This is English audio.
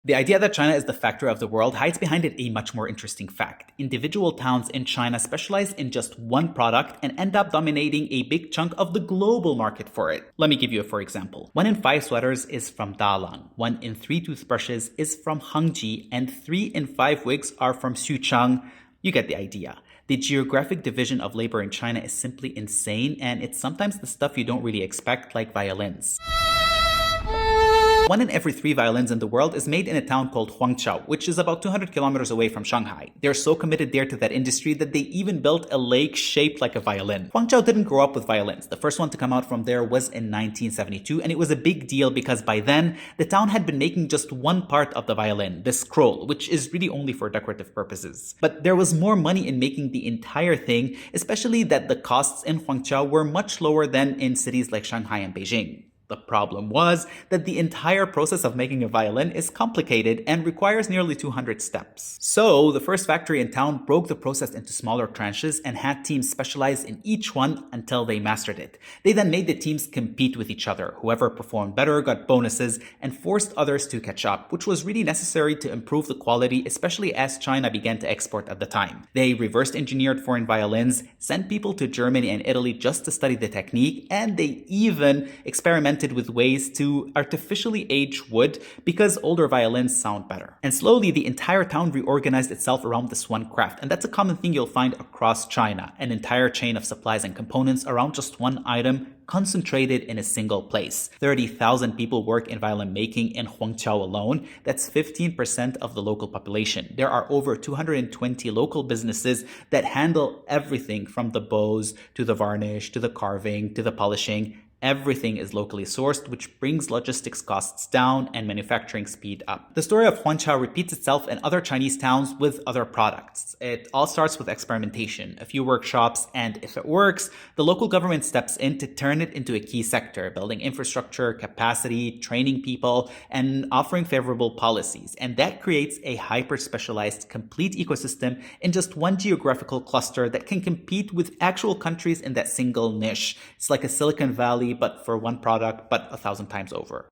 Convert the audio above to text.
The idea that China is the factory of the world hides behind it a much more interesting fact. Individual towns in China specialize in just one product and end up dominating a big chunk of the global market for it. Let me give you a for example. 1 in 5 sweaters is from Dalang, 1 in 3 toothbrushes is from Hangzhou, and 3 in 5 wigs are from Xuchang. You get the idea. The geographic division of labor in China is simply insane, and it's sometimes the stuff you don't really expect, like violins. 1 in every 3 violins in the world is made in a town called Huangzhou, which is about 200 kilometers away from Shanghai. They're so committed there to that industry that they even built a lake shaped like a violin. Huangzhou didn't grow up with violins. The first one to come out from there was in 1972, and it was a big deal because by then, the town had been making just one part of the violin, the scroll, which is really only for decorative purposes. But there was more money in making the entire thing, especially that the costs in Huangzhou were much lower than in cities like Shanghai and Beijing. The problem was that the entire process of making a violin is complicated and requires nearly 200 steps. So the first factory in town broke the process into smaller tranches and had teams specialize in each one until they mastered it. They then made the teams compete with each other. Whoever performed better got bonuses and forced others to catch up, which was really necessary to improve the quality, especially as China began to export at the time. They reverse engineered foreign violins, sent people to Germany and Italy just to study the technique, and they even experimented with ways to artificially age wood because older violins sound better. And slowly, the entire town reorganized itself around this one craft, and that's a common thing you'll find across China, an entire chain of supplies and components around just one item concentrated in a single place. 30,000 people work in violin making in Huangzhou alone. That's 15% of the local population. There are over 220 local businesses that handle everything from the bows to the varnish to the carving to the polishing. Everything is locally sourced, which brings logistics costs down and manufacturing speed up. The story of Huangzhou repeats itself in other Chinese towns with other products. It all starts with experimentation, a few workshops, and if it works, the local government steps in to turn it into a key sector, building infrastructure, capacity, training people, and offering favorable policies. And that creates a hyper-specialized, complete ecosystem in just one geographical cluster that can compete with actual countries in that single niche. It's like a Silicon Valley but for one product, but 1,000 times over.